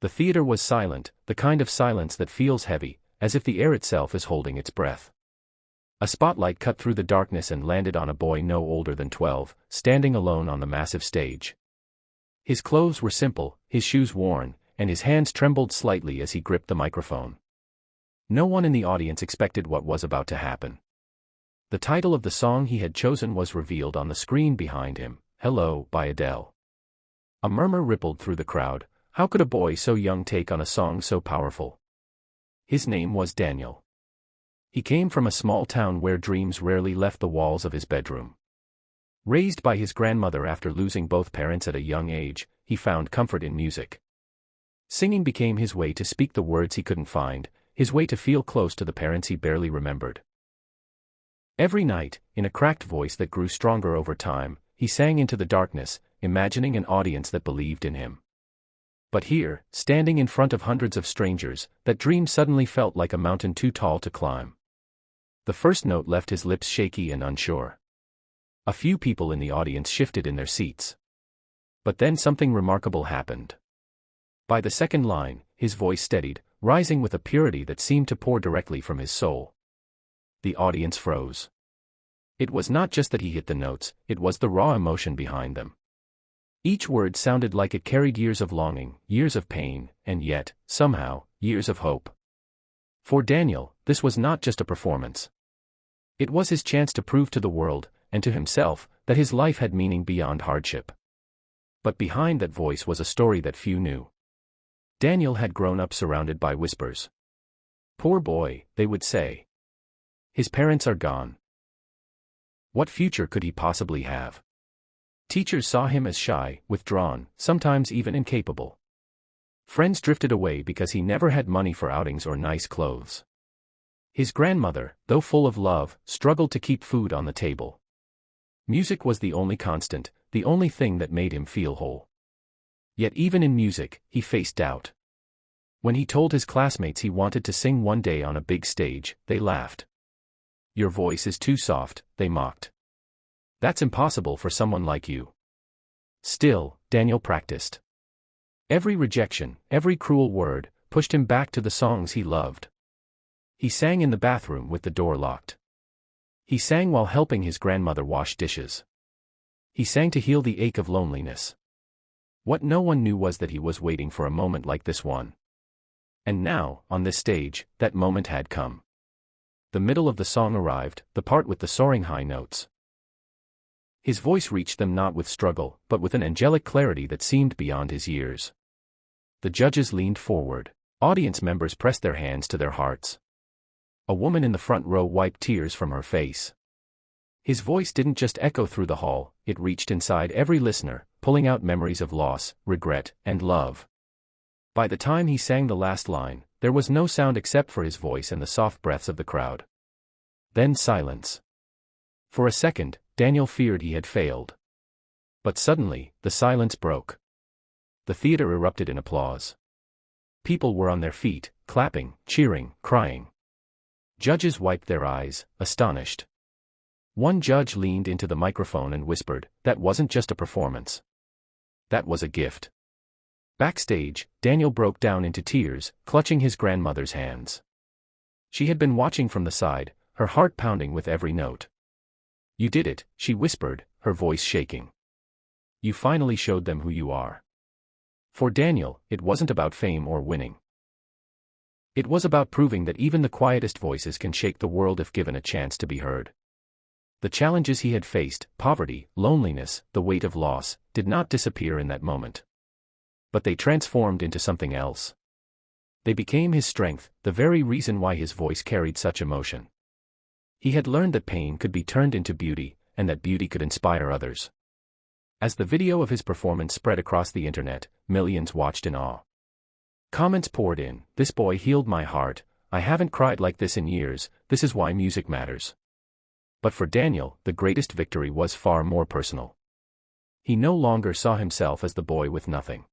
The theater was silent, the kind of silence that feels heavy, as if the air itself is holding its breath. A spotlight cut through the darkness and landed on a boy no older than 12, standing alone on the massive stage. His clothes were simple, his shoes worn, and his hands trembled slightly as he gripped the microphone. No one in the audience expected what was about to happen. The title of the song he had chosen was revealed on the screen behind him, Hello, by Adele. A murmur rippled through the crowd. How could a boy so young take on a song so powerful? His name was Daniel. He came from a small town where dreams rarely left the walls of his bedroom. Raised by his grandmother after losing both parents at a young age, he found comfort in music. Singing became his way to speak the words he couldn't find, his way to feel close to the parents he barely remembered. Every night, in a cracked voice that grew stronger over time, he sang into the darkness, imagining an audience that believed in him. But here, standing in front of hundreds of strangers, that dream suddenly felt like a mountain too tall to climb. The first note left his lips shaky and unsure. A few people in the audience shifted in their seats. But then something remarkable happened. By the second line, his voice steadied, rising with a purity that seemed to pour directly from his soul. The audience froze. It was not just that he hit the notes, it was the raw emotion behind them. Each word sounded like it carried years of longing, years of pain, and yet, somehow, years of hope. For Daniel, this was not just a performance. It was his chance to prove to the world, and to himself, that his life had meaning beyond hardship. But behind that voice was a story that few knew. Daniel had grown up surrounded by whispers. Poor boy, they would say. His parents are gone. What future could he possibly have? Teachers saw him as shy, withdrawn, sometimes even incapable. Friends drifted away because he never had money for outings or nice clothes. His grandmother, though full of love, struggled to keep food on the table. Music was the only constant, the only thing that made him feel whole. Yet even in music, he faced doubt. When he told his classmates he wanted to sing one day on a big stage, they laughed. Your voice is too soft, they mocked. That's impossible for someone like you. Still, Daniel practiced. Every rejection, every cruel word, pushed him back to the songs he loved. He sang in the bathroom with the door locked. He sang while helping his grandmother wash dishes. He sang to heal the ache of loneliness. What no one knew was that he was waiting for a moment like this one. And now, on this stage, that moment had come. The middle of the song arrived, the part with the soaring high notes. His voice reached them not with struggle, but with an angelic clarity that seemed beyond his years. The judges leaned forward. Audience members pressed their hands to their hearts. A woman in the front row wiped tears from her face. His voice didn't just echo through the hall, it reached inside every listener, pulling out memories of loss, regret, and love. By the time he sang the last line, there was no sound except for his voice and the soft breaths of the crowd. Then silence. For a second, Daniel feared he had failed. But suddenly, the silence broke. The theater erupted in applause. People were on their feet, clapping, cheering, crying. Judges wiped their eyes, astonished. One judge leaned into the microphone and whispered, "That wasn't just a performance. That was a gift." Backstage, Daniel broke down into tears, clutching his grandmother's hands. She had been watching from the side, her heart pounding with every note. "You did it," she whispered, her voice shaking. "You finally showed them who you are." For Daniel, it wasn't about fame or winning. It was about proving that even the quietest voices can shake the world if given a chance to be heard. The challenges he had faced, poverty, loneliness, the weight of loss, did not disappear in that moment. But they transformed into something else. They became his strength, the very reason why his voice carried such emotion. He had learned that pain could be turned into beauty, and that beauty could inspire others. As the video of his performance spread across the internet, millions watched in awe. Comments poured in, "This boy healed my heart, I haven't cried like this in years, this is why music matters." But for Daniel, the greatest victory was far more personal. He no longer saw himself as the boy with nothing.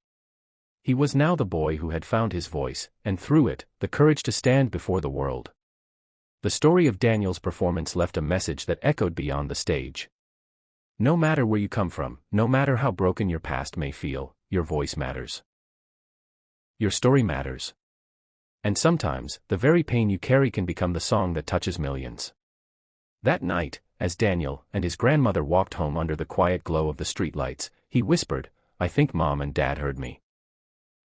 He was now the boy who had found his voice, and through it, the courage to stand before the world. The story of Daniel's performance left a message that echoed beyond the stage. No matter where you come from, no matter how broken your past may feel, your voice matters. Your story matters. And sometimes, the very pain you carry can become the song that touches millions. That night, as Daniel and his grandmother walked home under the quiet glow of the streetlights, he whispered, "I think Mom and Dad heard me."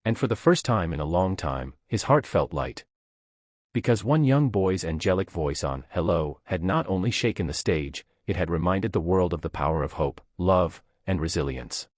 And for the first time in a long time, his heart felt light. Because one young boy's angelic voice on Hello had not only shaken the stage, it had reminded the world of the power of hope, love, and resilience.